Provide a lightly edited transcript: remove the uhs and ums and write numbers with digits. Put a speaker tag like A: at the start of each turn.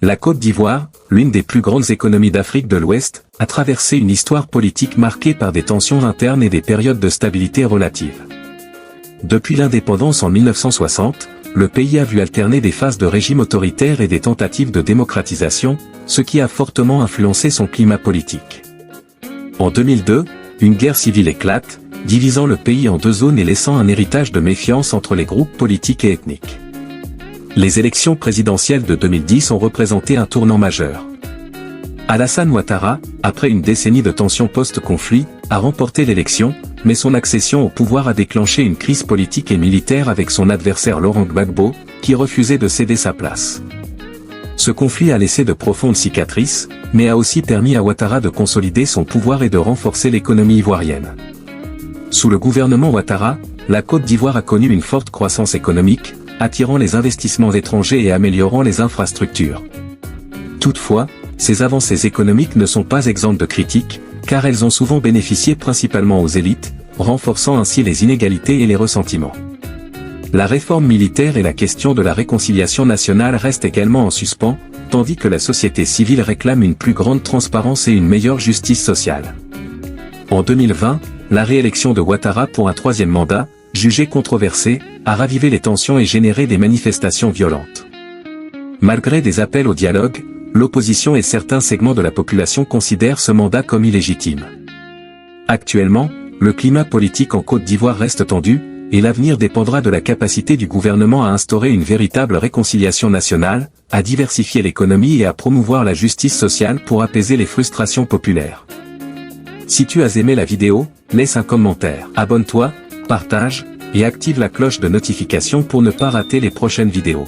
A: La Côte d'Ivoire, l'une des plus grandes économies d'Afrique de l'Ouest, a traversé une histoire politique marquée par des tensions internes et des périodes de stabilité relative. Depuis l'indépendance en 1960, le pays a vu alterner des phases de régime autoritaire et des tentatives de démocratisation, ce qui a fortement influencé son climat politique. En 2002, une guerre civile éclate, divisant le pays en deux zones et laissant un héritage de méfiance entre les groupes politiques et ethniques. Les élections présidentielles de 2010 ont représenté un tournant majeur. Alassane Ouattara, après une décennie de tensions post-conflit, a remporté l'élection, mais son accession au pouvoir a déclenché une crise politique et militaire avec son adversaire Laurent Gbagbo, qui refusait de céder sa place. Ce conflit a laissé de profondes cicatrices, mais a aussi permis à Ouattara de consolider son pouvoir et de renforcer l'économie ivoirienne. Sous le gouvernement Ouattara, la Côte d'Ivoire a connu une forte croissance économique, attirant les investissements étrangers et améliorant les infrastructures. Toutefois, ces avancées économiques ne sont pas exemptes de critiques, car elles ont souvent bénéficié principalement aux élites, renforçant ainsi les inégalités et les ressentiments. La réforme militaire et la question de la réconciliation nationale restent également en suspens, tandis que la société civile réclame une plus grande transparence et une meilleure justice sociale. En 2020, la réélection de Ouattara pour un troisième mandat, jugée controversée, a ravivé les tensions et généré des manifestations violentes. Malgré des appels au dialogue, l'opposition et certains segments de la population considèrent ce mandat comme illégitime. Actuellement, le climat politique en Côte d'Ivoire reste tendu, et l'avenir dépendra de la capacité du gouvernement à instaurer une véritable réconciliation nationale, à diversifier l'économie et à promouvoir la justice sociale pour apaiser les frustrations populaires. Si tu as aimé la vidéo, laisse un commentaire, abonne-toi, partage, et active la cloche de notification pour ne pas rater les prochaines vidéos.